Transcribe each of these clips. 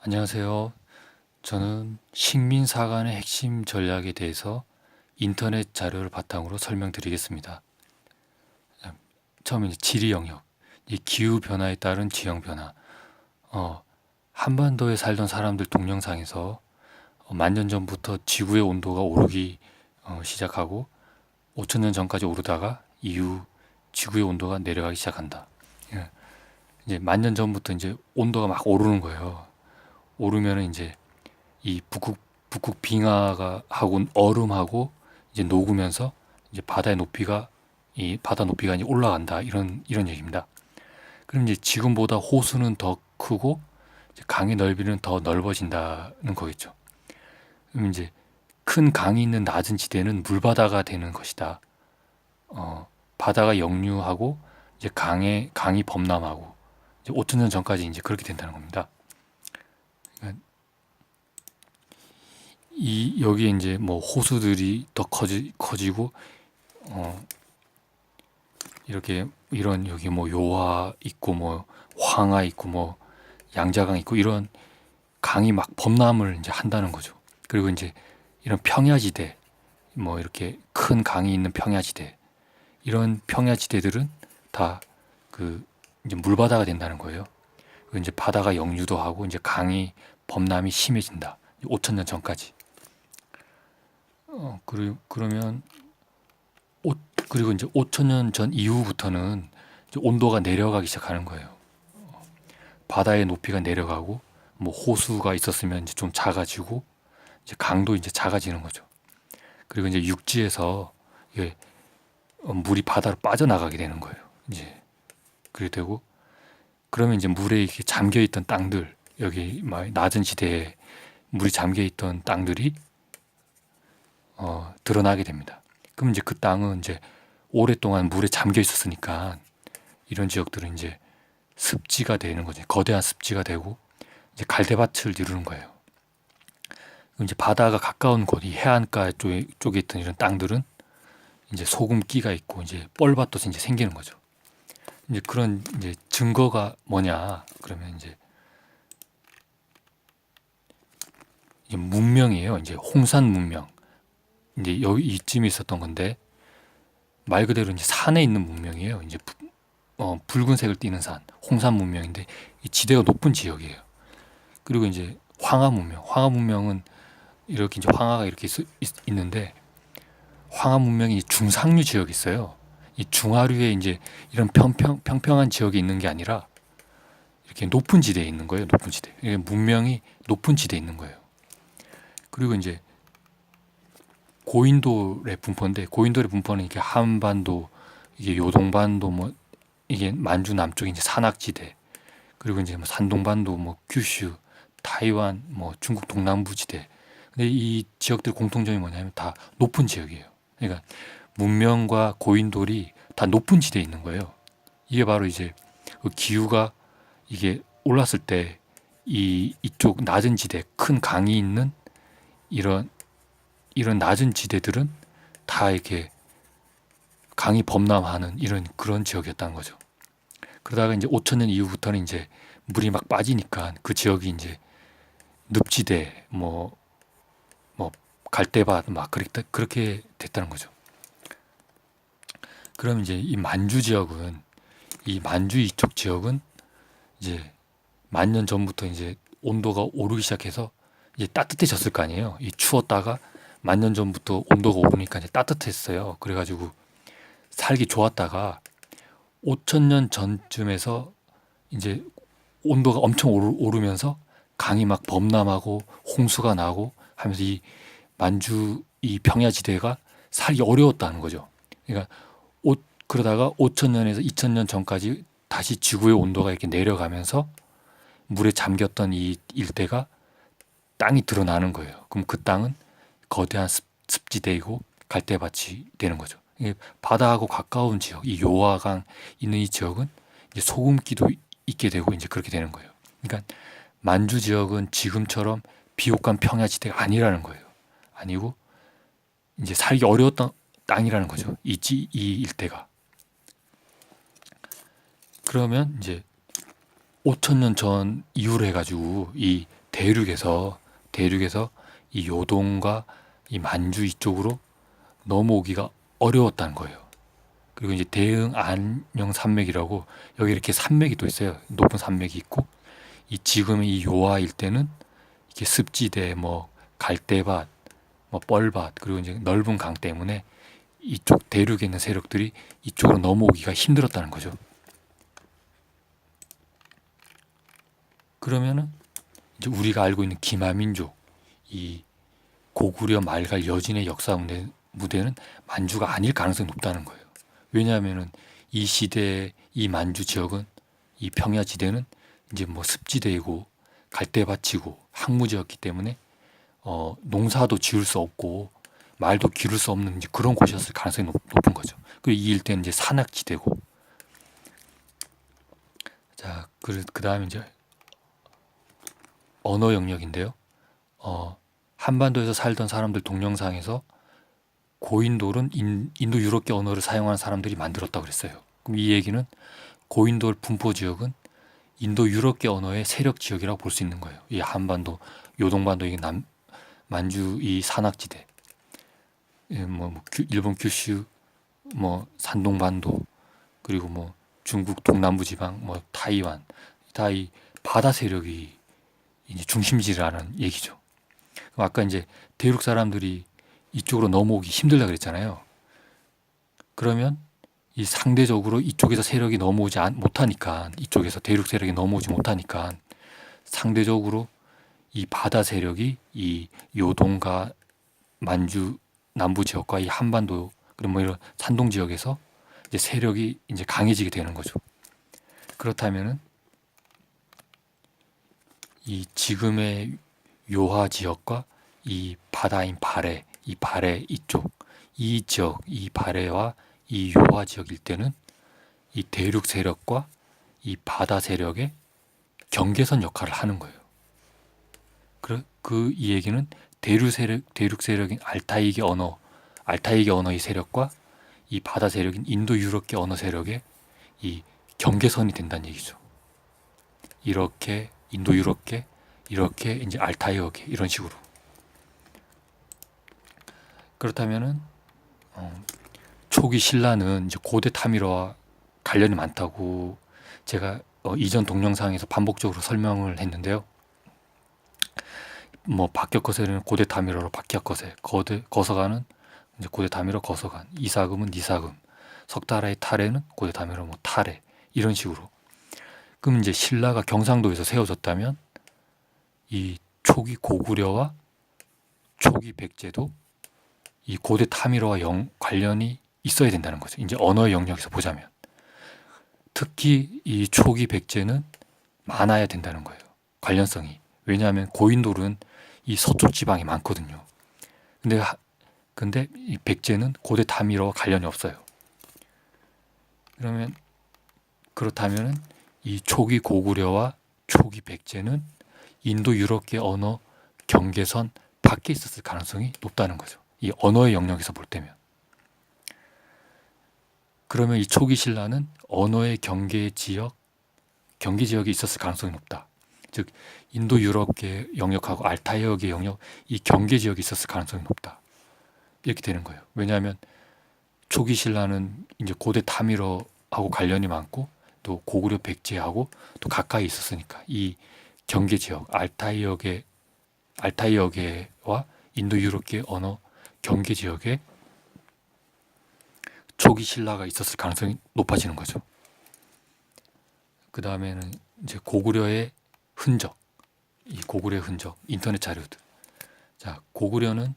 안녕하세요. 저는 식민사관의 핵심 전략에 대해서 인터넷 자료를 바탕으로 설명드리겠습니다. 처음에 이제 지리 영역, 이 기후 변화에 따른 지형 변화. 한반도에 살던 사람들 동영상에서 만 년 전부터 지구의 온도가 오르기 시작하고 5천 년 전까지 오르다가 이후 지구의 온도가 내려가기 시작한다. 예, 이제 만 년 전부터 이제 온도가 막 오르는 거예요. 오르면은 이제 이 북극 빙하가 하고 얼음하고 이제 녹으면서 이제 바다 높이가 이제 올라간다 이런 얘기입니다. 그럼 이제 지금보다 호수는 더 크고 이제 강의 넓이는 더 넓어진다는 거겠죠. 그럼 이제 큰 강이 있는 낮은 지대는 물바다가 되는 것이다. 바다가 역류하고 이제 강이 범람하고 이제 5천 년 전까지 이제 그렇게 된다는 겁니다. 그러니까 이 여기에 이제 뭐 호수들이 더 커지고 이렇게 이런 여기 뭐 요하 있고 뭐 황하 있고 뭐 양자강 있고 이런 강이 막 범람을 이제 한다는 거죠. 그리고 이제 이런 평야지대 뭐 이렇게 큰 강이 있는 평야지대 이런 평야지대들은 다 그 이제 물바다가 된다는 거예요. 그리고 이제 바다가 역류도 하고 이제 강이 범람이 심해진다. 5천 년 전까지. 그러면 그리고 이제 5천 년 전 이후부터는 이제 온도가 내려가기 시작하는 거예요. 바다의 높이가 내려가고 뭐 호수가 있었으면 이제 좀 작아지고 이제 강도 이제 작아지는 거죠. 그리고 이제 육지에서 이게 물이 바다로 빠져나가게 되는 거예요. 이제 그렇게 되고 그러면 이제 물에 이렇게 잠겨 있던 땅들 여기 막 낮은 지대에 물이 잠겨 있던 땅들이 드러나게 됩니다. 그럼 이제 그 땅은 이제 오랫동안 물에 잠겨 있었으니까 이런 지역들은 이제 습지가 되는 거죠. 거대한 습지가 되고 이제 갈대밭을 이루는 거예요. 그럼 이제 바다가 가까운 곳, 이 해안가 쪽에 있던 이런 땅들은 이제 소금기가 있고 이제 뻘밭도 이제 생기는 거죠. 이제 그런 이제 증거가 뭐냐? 그러면 이제 문명이에요. 이제 홍산 문명. 이제 여기 이쯤에 있었던 건데 말 그대로 이제 산에 있는 문명이에요. 이제 붉은색을 띠는 산, 홍산 문명인데 이 지대가 높은 지역이에요. 그리고 이제 황하 문명, 황하 문명은 이렇게 이제 황하가 이렇게 있는데 황하 문명이 중상류 지역이 있어요. 이 중하류에 이제 이런 평평한 지역이 있는 게 아니라 이렇게 높은 지대에 있는 거예요. 높은 지대. 이게 문명이 높은 지대에 있는 거예요. 그리고 이제 고인돌의 분포인데 고인돌의 분포는 이게 한반도, 이게 요동반도 뭐 이게 만주 남쪽 이제 산악지대 그리고 이제 뭐 산동반도 뭐 규슈, 타이완, 뭐 중국 동남부 지대. 근데 이 지역들 공통점이 뭐냐면 다 높은 지역이에요. 그러니까 문명과 고인돌이 다 높은 지대에 있는 거예요. 이게 바로 이제 그 기후가 이게 올랐을 때 이쪽 낮은 지대, 큰 강이 있는 이런 낮은 지대들은 다 이렇게 강이 범람하는 이런 그런 지역이었다는 거죠. 그러다가 이제 5천 년 이후부터는 이제 물이 막 빠지니까 그 지역이 이제 늪지대, 뭐 갈대밭 막 그렇게 됐다는 거죠. 그럼 이제 이 만주 이쪽 지역은 이제 만 년 전부터 이제 온도가 오르기 시작해서 이제 따뜻해졌을 거 아니에요. 이 추웠다가 만 년 전부터 온도가 오르니까 이제 따뜻했어요. 그래가지고 살기 좋았다가 5천 년 전쯤에서 이제 온도가 엄청 오르면서 강이 막 범람하고 홍수가 나고 하면서 이 만주 이 평야지대가 살기 어려웠다는 거죠. 그러니까 그러다가 5천 년에서 2천 년 전까지 다시 지구의 온도가 이렇게 내려가면서 물에 잠겼던 이 일대가 땅이 드러나는 거예요. 그럼 그 땅은 거대한 습지대이고 갈대밭이 되는 거죠. 이게 바다하고 가까운 지역, 이 요하강 있는 이 지역은 이제 소금기도 있게 되고 이제 그렇게 되는 거예요. 그러니까 만주 지역은 지금처럼 비옥한 평야지대가 아니라는 거예요. 아니고 이제 살기 어려웠던 땅이라는 거죠. 이 일대가. 그러면 이제 5천 년 전 이후로 해가지고 이 대륙에서 이 요동과 이 만주 이쪽으로 넘어오기가 어려웠다는 거예요. 그리고 이제 대흥 안녕 산맥이라고 여기 이렇게 산맥이 또 있어요. 높은 산맥이 있고 이 지금의 이 요하 일대는 이렇게 습지대, 뭐 갈대밭, 뭐 뻘밭, 그리고 이제 넓은 강 때문에 이쪽 대륙에 있는 세력들이 이쪽으로 넘어오기가 힘들었다는 거죠. 그러면은 이제 우리가 알고 있는 기마민족, 이 고구려 말갈 여진의 역사 무대는 만주가 아닐 가능성이 높다는 거예요. 왜냐하면은 이 시대의 이 만주 지역은, 이 평야지대는 이제 뭐 습지대이고 갈대밭이고 항무지였기 때문에 농사도 지을 수 없고 말도 기를 수 없는 이제 그런 곳이었을 가능성이 높은 거죠. 그리고 이 일대는 이제 산악지대고. 자, 그 다음에 이제 언어 영역인데요. 한반도에서 살던 사람들 동영상에서 고인돌은 인도 유럽계 언어를 사용하는 사람들이 만들었다고 그랬어요. 그럼 이 얘기는 고인돌 분포 지역은 인도 유럽계 언어의 세력 지역이라고 볼 수 있는 거예요. 이 한반도, 요동반도, 이 만주 이 산악지대, 일본 규슈, 뭐 산동반도, 그리고 뭐 중국 동남부 지방, 뭐 타이완, 다 이 바다 세력이 이제 중심지라는 얘기죠. 그럼 아까 이제 대륙 사람들이 이쪽으로 넘어오기 힘들다 그랬잖아요. 그러면 이 상대적으로 이쪽에서 세력이 넘어오지 못하니까, 이쪽에서 대륙 세력이 넘어오지 못하니까 상대적으로 이 바다 세력이 이 요동과 만주 남부 지역과 이 한반도, 그리고 뭐 이런 산동 지역에서 이제 세력이 이제 강해지게 되는 거죠. 그렇다면은 이 지금의 요하 지역과 이 바다인 발해, 이 발해 이쪽, 이 지역, 이 발해와 이 요하 지역 일대는 이 대륙 세력과 이 바다 세력의 경계선 역할을 하는 거예요. 이 얘기는 대륙 세력인 알타이계 언어의 세력과 이 바다 세력인 인도 유럽계 언어 세력의 이 경계선이 된다는 얘기죠. 이렇게 인도 유럽계, 이렇게 이제 알타이어계, 이런 식으로. 그렇다면은 초기 신라는 이제 고대 타미러와 관련이 많다고 제가 이전 동영상에서 반복적으로 설명을 했는데요. 뭐 박격거세는 고대 타미러로 박격거세, 거서관은 이제 고대 타미러 거서관, 이사금은 니사금, 석다라의 타레는 고대 타미러 뭐 타레, 이런 식으로. 그럼 이제 신라가 경상도에서 세워졌다면 이 초기 고구려와 초기 백제도 이 고대 타미러와 관련이 있어야 된다는 거죠. 이제 언어의 영역에서 보자면 특히 이 초기 백제는 많아야 된다는 거예요. 관련성이. 왜냐하면 고인돌은 이 서쪽 지방이 많거든요. 근데 이 백제는 고대 타미러와 관련이 없어요. 그렇다면 이 초기 고구려와 초기 백제는 인도 유럽계 언어 경계선 밖에 있었을 가능성이 높다는 거죠. 이 언어의 영역에서 볼 때면. 그러면 이 초기 신라는 언어의 경계 지역이 있었을 가능성이 높다. 즉 인도 유럽계 영역하고 알타이어계 영역, 이 경계 지역이 있었을 가능성이 높다. 이렇게 되는 거예요. 왜냐하면 초기 신라는 이제 고대 타미러하고 관련이 많고 또 고구려 백제하고 또 가까이 있었으니까 이 경계 지역, 알타이어계와 인도 유럽계 언어 경계 지역에 초기 신라가 있었을 가능성이 높아지는 거죠. 그 다음에는 이제 고구려의 흔적, 인터넷 자료들. 자, 고구려는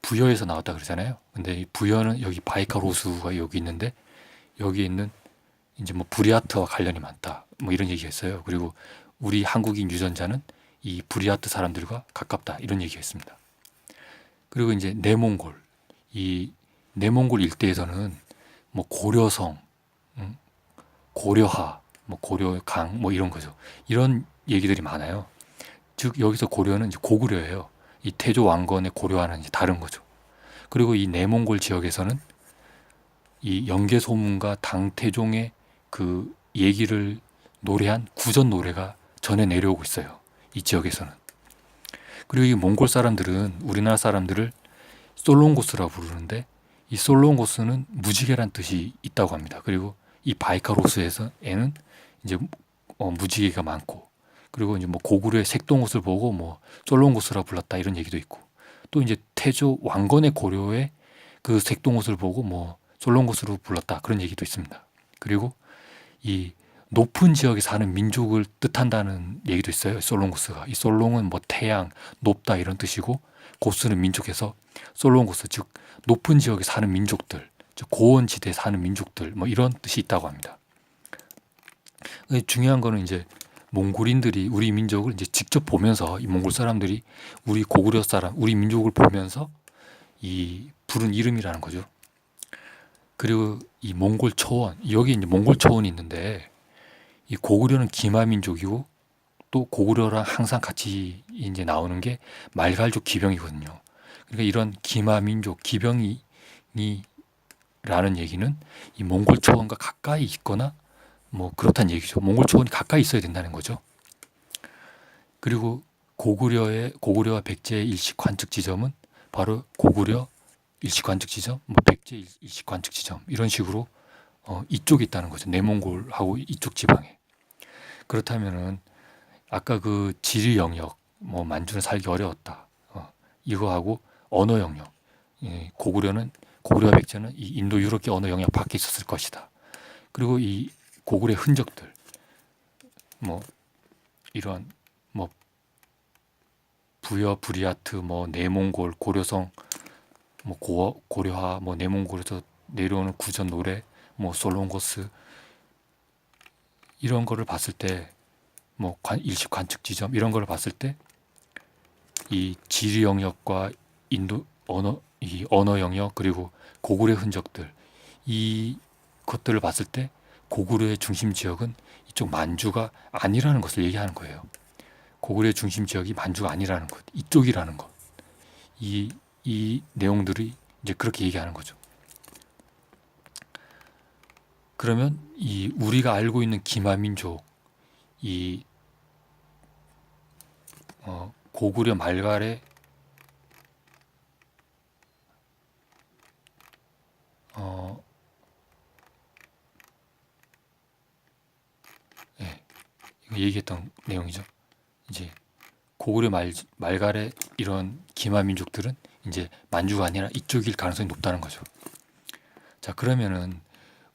부여에서 나왔다 그러잖아요. 근데 이 부여는 여기 바이칼 호수가 여기 있는데 여기 있는 이제 뭐 부리아트와 관련이 많다. 뭐 이런 얘기했어요. 그리고 우리 한국인 유전자는 이 부리아트 사람들과 가깝다. 이런 얘기했습니다. 그리고 이제 내몽골, 이 내몽골 일대에서는 뭐 고려성, 고려하, 뭐 고려강, 뭐 이런 거죠. 이런 얘기들이 많아요. 즉 여기서 고려는 이제 고구려예요. 이 태조 왕건의 고려와는 이제 다른 거죠. 그리고 이 내몽골 지역에서는 이 영계소문과 당태종의 그 얘기를 노래한 구전 노래가 전해 내려오고 있어요. 이 지역에서는. 그리고 이 몽골 사람들은 우리나라 사람들을 솔롱고스라고 부르는데, 이 솔롱고스는 무지개란 뜻이 있다고 합니다. 그리고 이 바이카로스에는 이제 무지개가 많고, 그리고 이제 뭐 고구려의 색동옷을 보고 뭐 솔롱고스라 불렀다 이런 얘기도 있고, 또 이제 태조 왕건의 고려의 그 색동옷을 보고 뭐 솔롱고스로 불렀다 그런 얘기도 있습니다. 그리고 이 높은 지역에 사는 민족을 뜻한다는 얘기도 있어요. 솔롱고스가. 이 솔롱은 뭐 태양, 높다 이런 뜻이고, 고스는 민족에서 솔롱고스, 즉 높은 지역에 사는 민족들, 즉 고원지대에 사는 민족들 뭐 이런 뜻이 있다고 합니다. 중요한 거는 이제 몽골인들이 우리 민족을 이제 직접 보면서, 이 몽골 사람들이 우리 고구려 사람, 우리 민족을 보면서 이 부른 이름이라는 거죠. 그리고 이 몽골 초원, 여기 이제 몽골 초원이 있는데, 이 고구려는 기마 민족이고, 또 고구려랑 항상 같이 이제 나오는 게 말갈족 기병이거든요. 그러니까 이런 기마 민족 기병이라는 얘기는 이 몽골 초원과 가까이 있거나 뭐 그렇다는 얘기죠. 몽골 초원이 가까이 있어야 된다는 거죠. 그리고 고구려와 백제의 일식 관측 지점은 바로 고구려 일식 관측 지점, 뭐 백제 일식 관측 지점 이런 식으로 이쪽에 있다는 거죠. 내몽골하고 이쪽 지방에. 그렇다면은 아까 그 지리 영역, 뭐 만주는 살기 어려웠다. 이거하고 언어 영역. 고구려와 백제는 이 인도 유럽계 언어 영역 밖에 있었을 것이다. 그리고 이 고구려의 흔적들, 뭐 이런 뭐 부여, 부리아트, 뭐 내몽골, 고려성, 뭐 고려화, 뭐 내몽골에서 내려오는 구전 노래, 뭐 솔롱고스 이런 거를 봤을 때, 뭐 일식 관측 지점 이런 거를 봤을 때, 이 지리 영역과 인도 이 언어 영역 그리고 고구려 흔적들, 이 것들을 봤을 때 고구려의 중심 지역은 이쪽 만주가 아니라는 것을 얘기하는 거예요. 고구려의 중심 지역이 만주가 아니라는 것, 이쪽이라는 것. 이 내용들이 이제 그렇게 얘기하는 거죠. 그러면 이 우리가 알고 있는 기마민족, 이 고구려 말갈의 예, 이거 얘기했던 내용이죠. 이제 고구려 말갈의 이런 기마민족들은 이제 만주가 아니라 이쪽일 가능성이 높다는 거죠. 자, 그러면은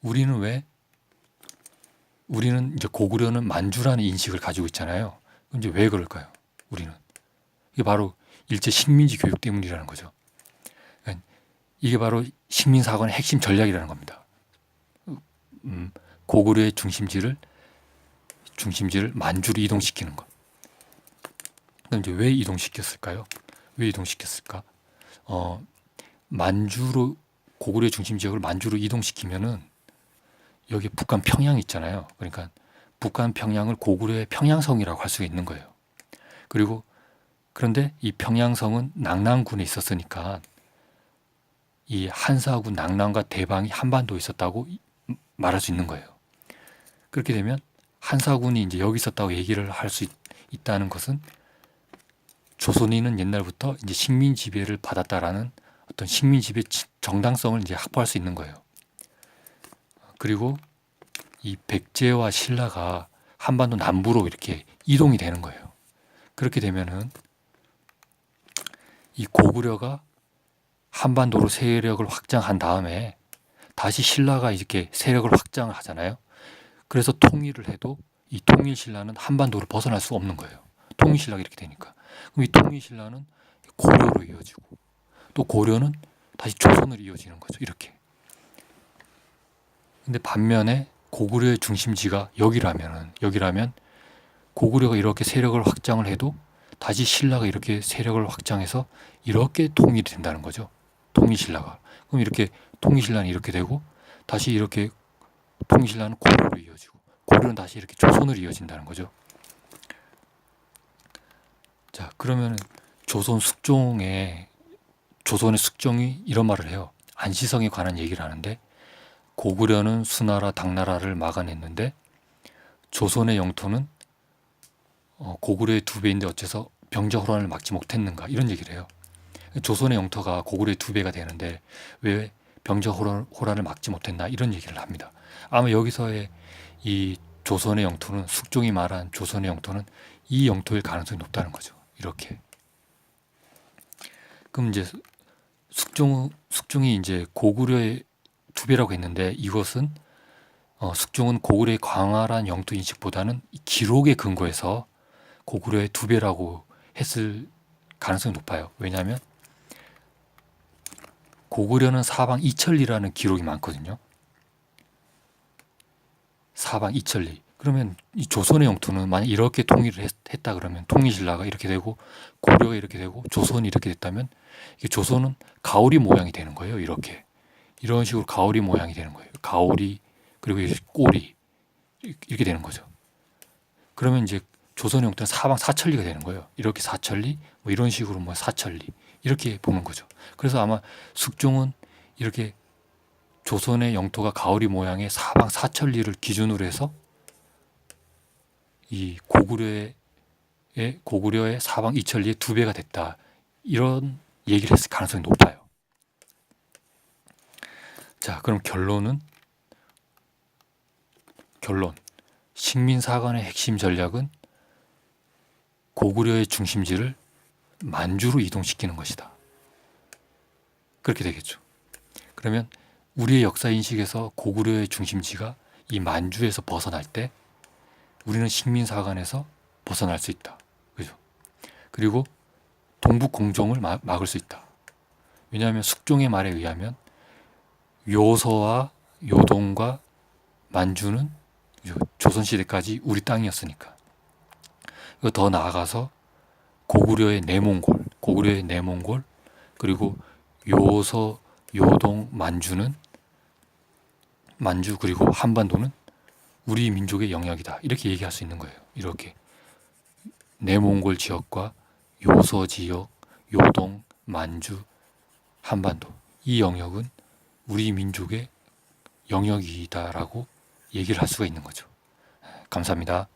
우리는 이제 고구려는 만주라는 인식을 가지고 있잖아요. 이제 왜 그럴까요? 우리는 이게 바로 일제 식민지 교육 때문이라는 거죠. 그러니까 이게 바로 식민사관의 핵심 전략이라는 겁니다. 고구려의 중심지를 만주로 이동시키는 것. 그럼 이제 왜 이동시켰을까요? 왜 이동시켰을까? 고구려의 중심 지역을 만주로 이동시키면은 여기 북한 평양 있잖아요. 그러니까 북한 평양을 고구려의 평양성이라고 할 수가 있는 거예요. 그런데 이 평양성은 낙랑군에 있었으니까 이 한사군 낙랑과 대방이 한반도에 있었다고 말할 수 있는 거예요. 그렇게 되면 한사군이 이제 여기 있었다고 얘기를 할 수 있다는 것은 조선인은 옛날부터 이제 식민 지배를 받았다라는 어떤 식민 지배 정당성을 이제 확보할 수 있는 거예요. 그리고 이 백제와 신라가 한반도 남부로 이렇게 이동이 되는 거예요. 그렇게 되면은 이 고구려가 한반도로 세력을 확장한 다음에 다시 신라가 이렇게 세력을 확장을 하잖아요. 그래서 통일을 해도 이 통일신라는 한반도를 벗어날 수가 없는 거예요. 통일신라가 이렇게 되니까. 그럼 이 통일신라는 고려로 이어지고, 또 고려는 다시 조선으로 이어지는 거죠. 이렇게. 근데 반면에 고구려의 중심지가 여기라면 고구려가 이렇게 세력을 확장을 해도 다시 신라가 이렇게 세력을 확장해서 이렇게 통일이 된다는 거죠. 통일신라가. 그럼 이렇게 통일신라는 이렇게 되고, 다시 이렇게 통일신라는 고려로 이어지고, 고려는 다시 이렇게 조선으로 이어진다는 거죠. 자, 그러면 조선의 숙종이 이런 말을 해요. 안시성에 관한 얘기를 하는데, 고구려는 수나라, 당나라를 막아냈는데 조선의 영토는 고구려의 두 배인데 어째서 병자호란을 막지 못했는가 이런 얘기를 해요. 조선의 영토가 고구려의 두 배가 되는데 왜 병자호란을 막지 못했나 이런 얘기를 합니다. 아마 여기서의 이 조선의 영토는 숙종이 말한 조선의 영토는 이 영토일 가능성이 높다는 거죠. 이렇게. 그럼 이제 숙종이 이제 고구려의 두 배라고 했는데 이것은 숙종은 고구려의 광활한 영토 인식보다는 기록에 근거해서 고구려의 두 배라고 했을 가능성이 높아요. 왜냐하면 고구려는 사방 이천리라는 기록이 많거든요. 사방 이천리. 그러면 이 조선의 영토는 만약 이렇게 통일을 했다 그러면 통일신라가 이렇게 되고 고려가 이렇게 되고 조선이 이렇게 됐다면 이게 조선은 가오리 모양이 되는 거예요. 이렇게. 이런 식으로 가오리 모양이 되는 거예요. 가오리 그리고 꼬리 이렇게 되는 거죠. 그러면 이제 조선의 영토는 사방 사천리가 되는 거예요. 이렇게 사천리, 뭐 이런 식으로 뭐 사천리 이렇게 보는 거죠. 그래서 아마 숙종은 이렇게 조선의 영토가 가오리 모양의 사방 사천리를 기준으로 해서 이 고구려의 사방 이천리의 두 배가 됐다. 이런 얘기를 했을 가능성이 높아요. 자, 그럼 결론. 식민사관의 핵심 전략은 고구려의 중심지를 만주로 이동시키는 것이다. 그렇게 되겠죠. 그러면 우리의 역사 인식에서 고구려의 중심지가 이 만주에서 벗어날 때 우리는 식민사관에서 벗어날 수 있다. 그죠? 그리고 동북 공정을 막을 수 있다. 왜냐하면 숙종의 말에 의하면 요서와 요동과 만주는 조선시대까지 우리 땅이었으니까. 더 나아가서 고구려의 내몽골, 그리고 요서, 요동, 만주 그리고 한반도는 우리 민족의 영역이다. 이렇게 얘기할 수 있는 거예요. 이렇게 내몽골 지역과 요서 지역, 요동, 만주, 한반도 이 영역은 우리 민족의 영역이다라고 얘기를 할 수가 있는 거죠. 감사합니다.